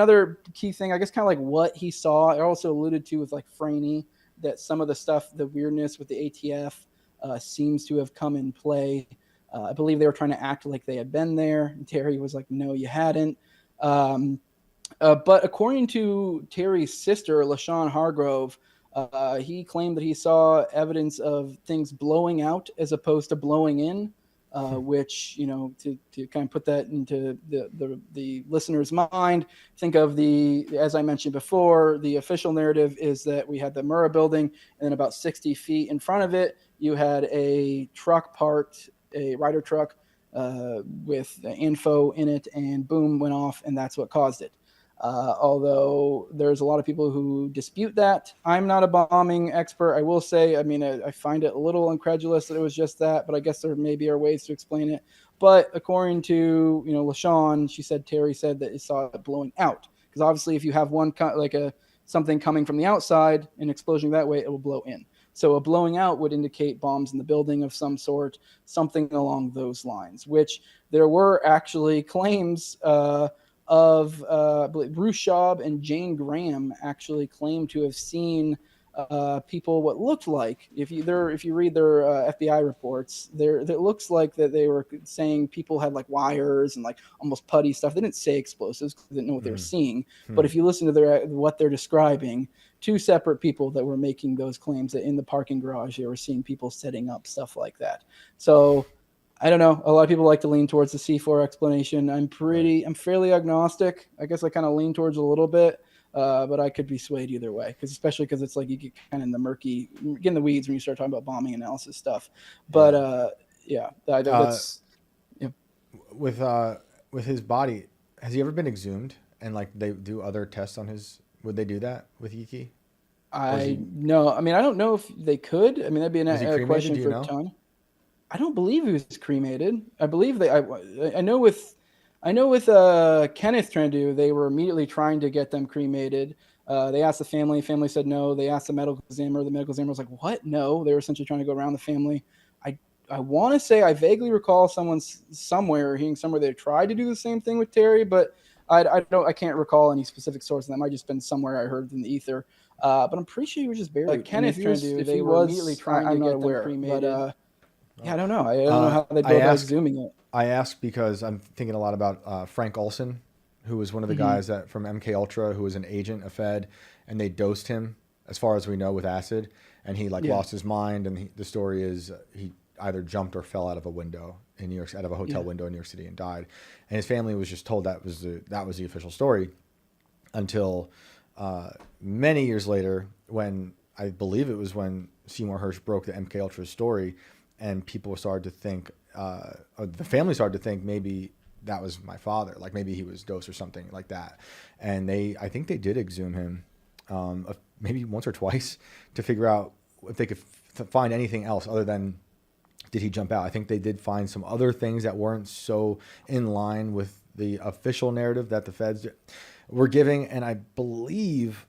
another key thing, I guess, kind of like what he saw. I also alluded to with like Franny that some of the stuff, the weirdness with the ATF, seems to have come in play. I believe they were trying to act like they had been there. And Terry was like, "No, you hadn't." Um, but according to Terry's sister, LaShawn Hargrove, he claimed that he saw evidence of things blowing out as opposed to blowing in, which, to kind of put that into the listener's mind, think of as I mentioned before, the official narrative is that we had the Murrah building, and then about 60 feet in front of it, you had a truck parked, a Ryder truck with info in it, and boom, went off, and that's what caused it. Although there's a lot of people who dispute that. I'm not a bombing expert. I will say, I find it a little incredulous that it was just that, but I guess there maybe are ways to explain it. But according to, LaShawn, Terry said that he saw it blowing out. Because obviously if you have something coming from the outside, an explosion that way, it will blow in. So a blowing out would indicate bombs in the building of some sort, something along those lines, which there were actually claims of Bruce Schaub and Jane Graham actually claimed to have seen people what looked like, if you read their FBI reports, it looks like that they were saying people had like wires and like almost putty stuff. They didn't say explosives because they didn't know what they were seeing. But if you listen to what they're describing, two separate people that were making those claims that in the parking garage they were seeing people setting up stuff like that. So I don't know. A lot of people like to lean towards the C4 explanation. I'm fairly agnostic. I guess I kind of lean towards a little bit, but I could be swayed either way. Especially because it's like you get kind of in the murky, get in the weeds when you start talking about bombing analysis stuff. But that's with his body. Has he ever been exhumed? And like they do other tests on his? Would they do that with Iki? No. I don't know if they could. That'd be a question for Tanya. I don't believe he was cremated. I believe I know with Kenneth Trendu, they were immediately trying to get them cremated. They asked the family. Family said no. They asked the medical examiner. The medical examiner was like, "What? No." They were essentially trying to go around the family. I want to say I vaguely recall someone somewhere hearing somewhere they tried to do the same thing with Terry, but I can't recall any specific source. That might have just been somewhere I heard in the ether. But I'm pretty sure he was just buried. Kenneth Trendu, they were immediately trying to get them cremated. Yeah, I don't know. I don't know how they go about exhuming it. I ask because I'm thinking a lot about Frank Olson, who was one of the guys from MK Ultra, who was an agent, a Fed, and they dosed him, as far as we know, with acid, and he lost his mind. And the story is he either jumped or fell out of a window in New York, out of a hotel window in New York City, and died. And his family was just told that was the official story, until many years later, when I believe it was when Seymour Hersh broke the MK Ultra story. And people started to think, the family started to think maybe that was my father, like maybe he was dosed or something like that. And I think they did exhume him maybe once or twice to figure out if they could find anything else other than did he jump out. I think they did find some other things that weren't so in line with the official narrative that the feds were giving. And I believe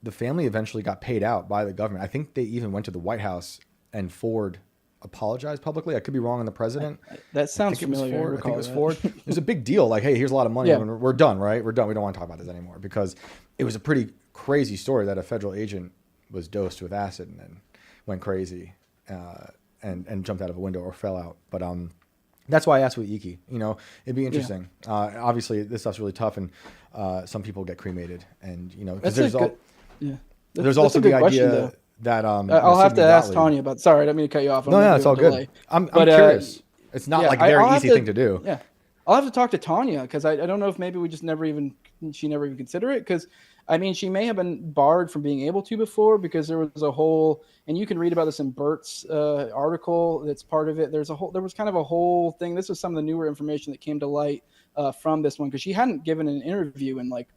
the family eventually got paid out by the government. I think they even went to the White House and Ford apologized publicly. I could be wrong on the president. That sounds familiar. I think it was Ford. It was a big deal. Like, hey, here's a lot of money. Yeah. We're done, right? We're done. We don't want to talk about this anymore, because it was a pretty crazy story that a federal agent was dosed with acid and then went crazy and jumped out of a window or fell out. But that's why I asked with Iki. It'd be interesting. Yeah. Obviously, this stuff's really tough, and some people get cremated, and because there's also the idea that I'll have to ask Tanya about. Sorry, I didn't mean to cut you off. No, it's all good. I'm curious. It's not like a very easy thing to do. Yeah, I'll have to talk to Tanya, because I don't know if maybe she never even considered it, because she may have been barred from being able to before, because there was a whole, and you can read about this in Bert's article that's part of it. There was kind of a whole thing. This was some of the newer information that came to light from this one, because she hadn't given an interview in like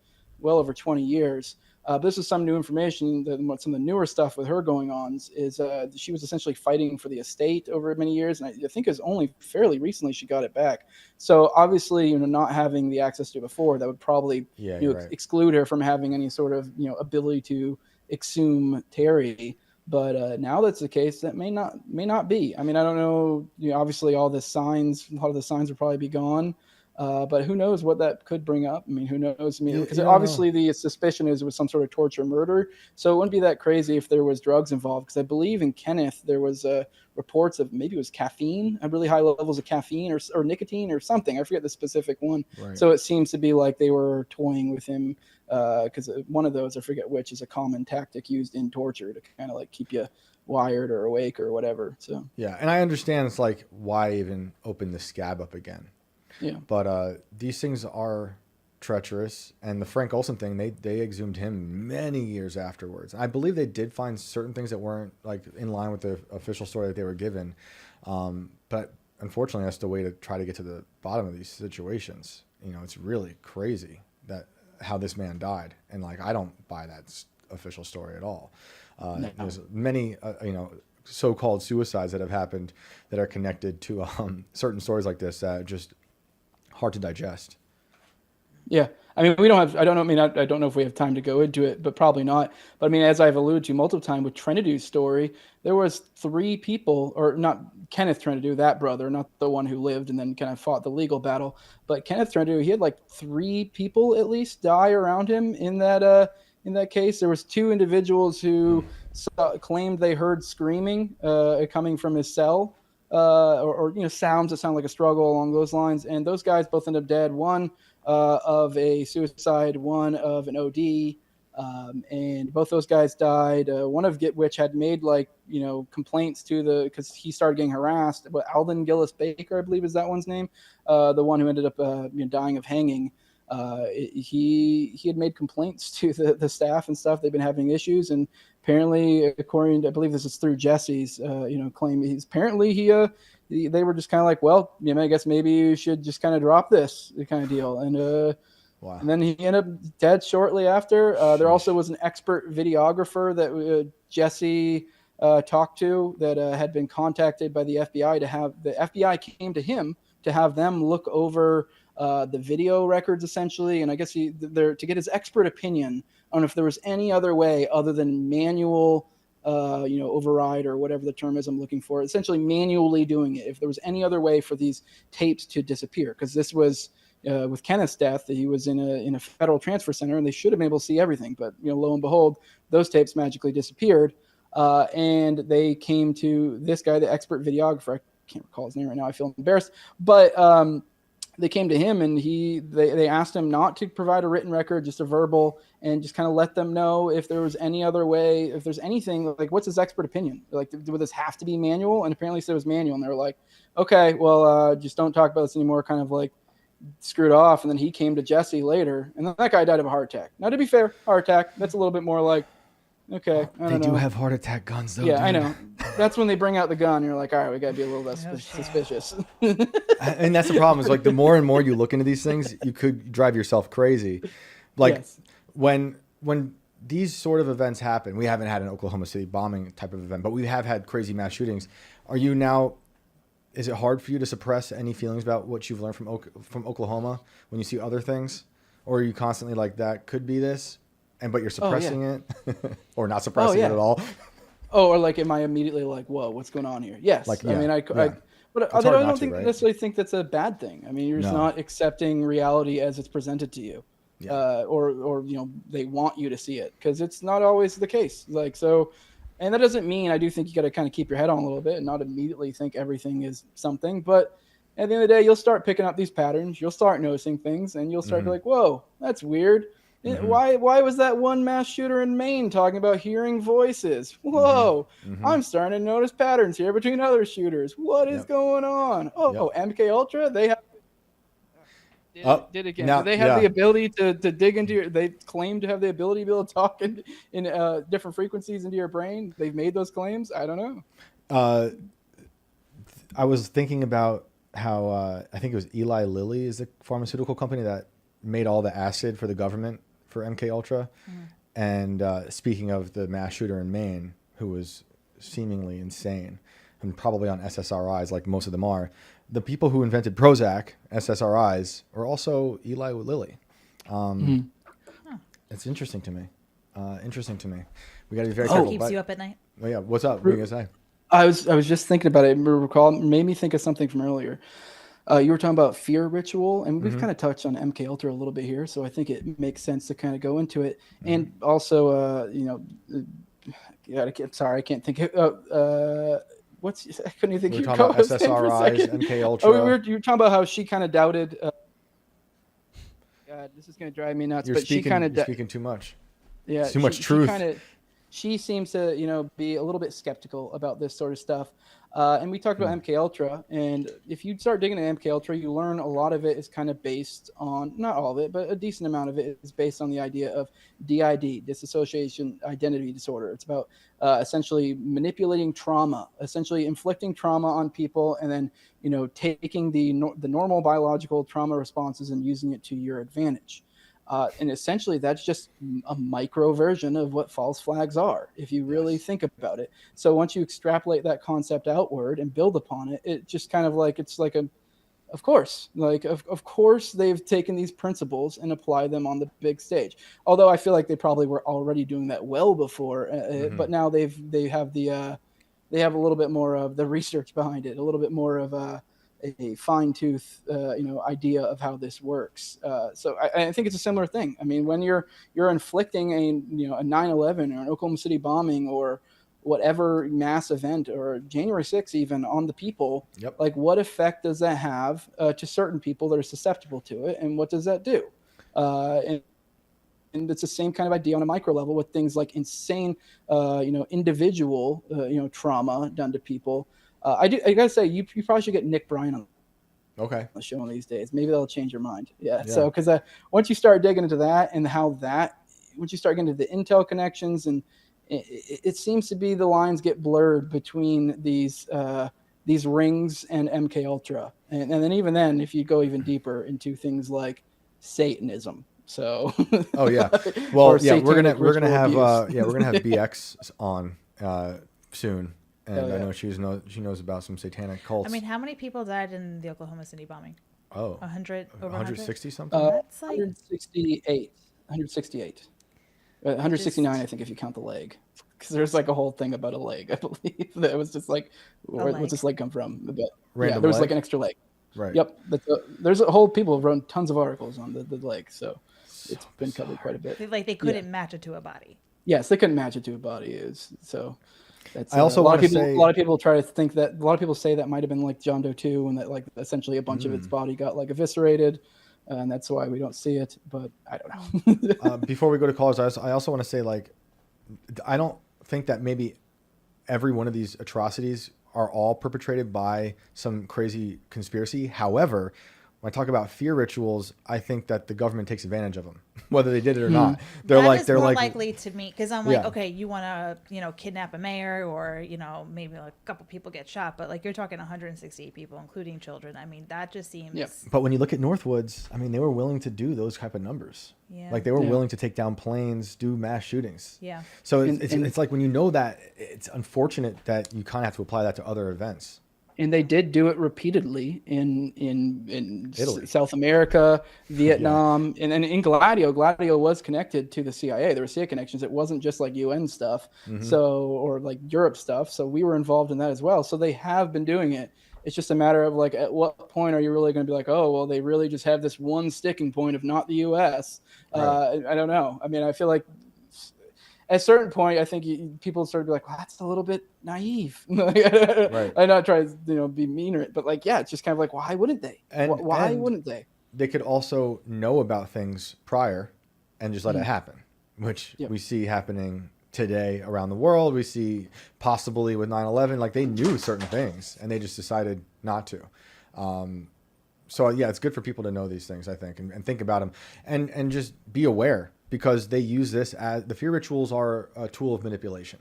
well over 20 years. This is some new information. Some of the newer stuff with her going on is she was essentially fighting for the estate over many years, and I think it's only fairly recently she got it back. So obviously, not having the access to it before, that would probably exclude her from having any sort of ability to exhume Terry. But now that's the case, that may not be. I don't know. Obviously, a lot of the signs will probably be gone. But who knows what that could bring up? I mean, who knows? I mean, because You don't know. obviously the suspicion is it was some sort of torture murder. So it wouldn't be that crazy if there was drugs involved. Because I believe in Kenneth there was reports of maybe it was caffeine, really high levels of caffeine or nicotine or something. I forget the specific one. Right. So it seems to be like they were toying with him because one of those, I forget which, is a common tactic used in torture to kind of like keep you wired or awake or whatever. So Yeah, and I understand it's like, why even open the scab up again? yeah. But these things are treacherous, and the Frank Olson thing, they exhumed him many years afterwards. I believe they did find certain things that weren't like in line with the official story that they were given, but unfortunately, that's the way to try to get to the bottom of these situations. You know, it's really crazy that how this man died, and like I don't buy that official story at all. No. There's many, so-called suicides that have happened that are connected to certain stories like this that just hard to digest. Yeah. I mean, we don't have, I don't know. I mean, I don't know if we have time to go into it, but probably not. But I mean, as I've alluded to multiple times with Trinity's story, there was 3 people, or not Kenneth Trinity, that brother, not the one who lived and then kind of fought the legal battle, but Kenneth Trinity, he had like 3 people at least die around him in that case. There was 2 individuals who claimed they heard screaming coming from his cell, or sounds that sound like a struggle along those lines. And those guys both ended up dead. One of a suicide, one of an OD, and both those guys died. One of which had made complaints to because he started getting harassed. But Alvin Gillis Baker, I believe, is that one's name. The one who ended up dying of hanging. He had made complaints to the staff and stuff. They've been having issues, and apparently, according to, I believe this is through Jesse's claim, they were just kind of like, well, I guess maybe you should just kind of drop this kind of deal. And Wow. and then he ended up dead shortly after. There also was an expert videographer that Jesse talked to that had been contacted by the FBI the FBI came to him to have them look over the video records essentially. And I guess to get his expert opinion on if there was any other way other than manual override or whatever the term is I'm looking for, essentially manually doing it. If there was any other way for these tapes to disappear, because this was with Kenneth's death, he was in a federal transfer center and they should have been able to see everything. But lo and behold, those tapes magically disappeared. And they came to this guy, the expert videographer. I can't recall his name right now. I feel embarrassed, but they came to him and they asked him not to provide a written record, just a verbal, and just kind of let them know if there was any other way, if there's anything, like what's his expert opinion? Like, would this have to be manual? And apparently it was manual. And they were like, okay, well, just don't talk about this anymore, kind of like screwed off. And then he came to Jesse later, and then that guy died of a heart attack. Now, to be fair, heart attack, that's a little bit more like, okay, I don't know. They do have heart attack guns, though. Yeah, dude. I know. That's when they bring out the gun. And you're like, all right, we got to be a little less suspicious. And that's the problem, is like the more and more you look into these things, you could drive yourself crazy. Like Yes. when these sort of events happen, we haven't had an Oklahoma City bombing type of event, but we have had crazy mass shootings. Is it hard for you to suppress any feelings about what you've learned from Oklahoma when you see other things? Or are you constantly like, that could be this? But you're suppressing it or not suppressing it at all. Oh, or like, am I immediately like, whoa, what's going on here? Yes. Like, I mean, but I don't necessarily think that's a bad thing. I mean, you're just not accepting reality as it's presented to you. Yeah. Or they want you to see it, because it's not always the case. Like, so, and that doesn't mean, I do think you got to kind of keep your head on a little bit and not immediately think everything is something. But at the end of the day, you'll start picking up these patterns. You'll start noticing things, and you'll start to be like, whoa, that's weird. Mm-hmm. Why was that one mass shooter in Maine talking about hearing voices? Whoa, I'm starting to notice patterns here between other shooters. What is going on? MK Ultra, they have did again. Now, do they have the ability to dig into your? They claim to have the ability to be able to talk in different frequencies into your brain. They've made those claims. I don't know. I was thinking about how I think it was Eli Lilly is the pharmaceutical company that made all the acid for the government for MK Ultra. And speaking of the mass shooter in Maine, who was seemingly insane and probably on SSRIs, like most of them are, the people who invented Prozac, SSRIs, are also Eli Lilly. It's interesting to me. We got to be very careful. Keeps you up at night. Well, yeah. What's up? What are you gonna say? I was just thinking about it. Made me think of something from earlier. You were talking about fear ritual, and we've Mm-hmm. kind of touched on MK Ultra a little bit here, so I think it makes sense to kind of go into it. Mm-hmm. And also, sorry, I can't think. I couldn't even think We of were your talking about co-host name for a SSRIs, second. MK Oh, Ultra. you were talking about how she kind of doubted. God, this is going to drive me nuts. But she kind of, You're speaking too much. yeah, It's too much she kind truth. of, she seems to, be a little bit skeptical about this sort of stuff. And we talked about MK Ultra, and if you start digging into MK Ultra, you learn a lot of it is kind of based on, not all of it, but a decent amount of it is based on the idea of DID, dissociation identity disorder. It's about essentially manipulating trauma, essentially inflicting trauma on people, and then taking the normal biological trauma responses and using it to your advantage. And essentially, that's just a micro version of what false flags are, if you really Yes. think about it. So once you extrapolate that concept outward and build upon it, it just kind of like, it's like of course, of course they've taken these principles and applied them on the big stage. Although I feel like they probably were already doing that well before, Mm-hmm. but now they have a little bit more of the research behind it, a little bit more of a fine tooth, idea of how this works. So I think it's a similar thing. I mean, when you're inflicting a 9/11 or an Oklahoma City bombing or whatever mass event or January 6th even on the people, Yep. like what effect does that have to certain people that are susceptible to it, and what does that do? And it's the same kind of idea on a micro level with things like insane, individual, trauma done to people. I gotta say, you probably should get Nick Bryan on Okay. the show one of these days. Maybe that'll change your mind. Yeah. Yeah. So, because once you start digging into that and once you start getting into the intel connections, and it seems to be the lines get blurred between these rings and MK Ultra, and then even then, if you go even deeper into things like Satanism. So, Oh yeah. Well, yeah, satanic we're gonna ritual have abuse. we're gonna have BX on soon, and Oh, I yeah. know she knows about some satanic cults. I mean, how many people died in the Oklahoma City bombing? oh, 100, over 100? 160 something. That's like 168. 168. I 169, just I think, if you count the leg. Because there's like a whole thing about a leg, I believe. That was just like, what's leg. this leg come from? But, yeah, Random there was leg? like an extra leg. Right. Yep. There's a whole people have written tons of articles on the leg. So it's been bizarre. covered quite a bit. they couldn't match it to a body. Yes, they couldn't match it to a body. So that's I also a lot want of to people. say A lot of people try to think that. A lot of people say that might have been like John Doe 2, and that like essentially a bunch of its body got like eviscerated, and that's why we don't see it. But I don't know. before we go to callers, I also want to say, like, I don't think that maybe every one of these atrocities are all perpetrated by some crazy conspiracy. However, when I talk about fear rituals, I think that the government takes advantage of them, whether they did it or not. They're That is more like likely to me because I'm like, Yeah. okay, you want to, kidnap a mayor or, maybe like a couple people get shot, but like you're talking 168 people, including children. I mean, that just seems. Yep. But when you look at Northwoods, I mean, they were willing to do those type of numbers. Yeah. Like they were Yeah. willing to take down planes, do mass shootings. Yeah. So And- it's like when you know that, it's unfortunate that you kind of have to apply that to other events. And they did do it repeatedly in Italy. South America, Vietnam, and in Gladio. Gladio was connected to the CIA. There were CIA connections. It wasn't just like UN stuff, or like Europe stuff. So we were involved in that as well. So they have been doing it. It's just a matter of like, at what point are you really going to be like, oh, well, they really just have this one sticking point of not the U.S. Right. I don't know. I mean, I feel like at a certain point, I think people start to be like, well, that's a little bit naive. Right. I'm not trying to be meaner, but like, yeah, it's just kind of like, why wouldn't they? Why And wouldn't they? they could also know about things prior and just let it happen, which Yep. we see happening today around the world. We see possibly with 9/11, like they knew certain things and they just decided not to. So yeah, it's good for people to know these things, I think, and think about them and just be aware, because they use this as the fear rituals are a tool of manipulation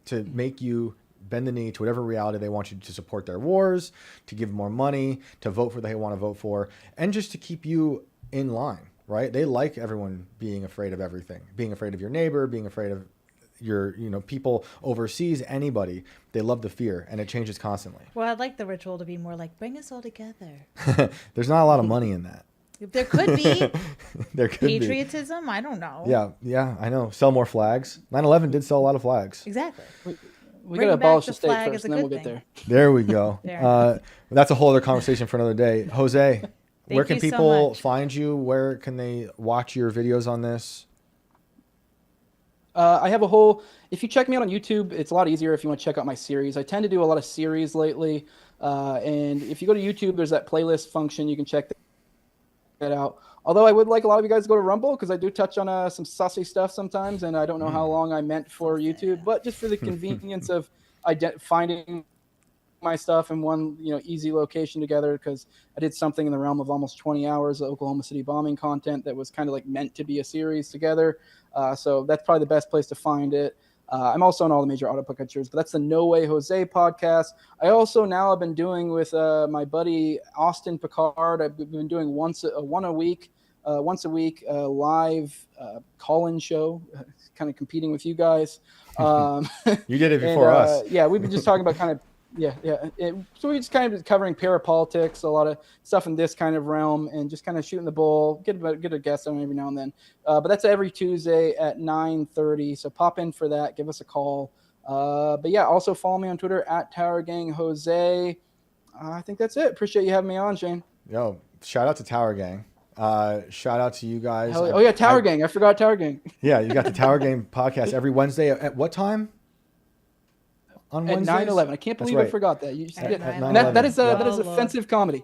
to make you bend the knee to whatever reality they want you to support their wars, to give more money, to vote for they want to vote for, and just to keep you in line, right? They like everyone being afraid of everything, being afraid of your neighbor, being afraid of your, people overseas, anybody. They love the fear, and it changes constantly. Well, I'd like the ritual to be more like, bring us all together. There's not a lot of money in that. There could be There could be. patriotism. I don't know. Yeah, I know. Sell more flags. 9/11 did sell a lot of flags. Exactly. We Bring got to back abolish the the state flag first, is a and then we'll good get thing. there. There we go. There. That's a whole other conversation for another day. Jose, where can you so people much. find you? Where can they watch your videos on this? I have a whole. If you check me out on YouTube, it's a lot easier if you want to check out my series. I tend to do a lot of series lately, and if you go to YouTube, there's that playlist function. You can check that out. Although I would like a lot of you guys to go to Rumble because I do touch on some sussy stuff sometimes, and I don't know how long I meant for YouTube, but just for the convenience of finding my stuff in one easy location together, because I did something in the realm of almost 20 hours of Oklahoma City bombing content that was kind of like meant to be a series together. So that's probably the best place to find it. I'm also on all the major auto podcatchers, but that's the No Way Jose podcast. I also now have been doing with my buddy Austin Picard. I've been doing once a week live call-in show, kind of competing with you guys. You did it before us. Yeah, we've been just talking about kind of so we're just kind of covering parapolitics, a lot of stuff in this kind of realm, and just kind of shooting the bull, get a guest on every now and then. But that's every Tuesday at 9:30. So pop in for that. Give us a call. But yeah, also follow me on Twitter at Tower Gang Jose. I think that's it. Appreciate you having me on, Shane. Yo, shout out to Tower Gang. Shout out to you guys. Oh yeah, Tower Gang. I forgot Tower Gang. Yeah, you got the Tower Gang podcast every Wednesday at what time? On At Wednesdays? 9/11. I can't believe I forgot that. You just At did. 9/11. And that is Well, offensive comedy.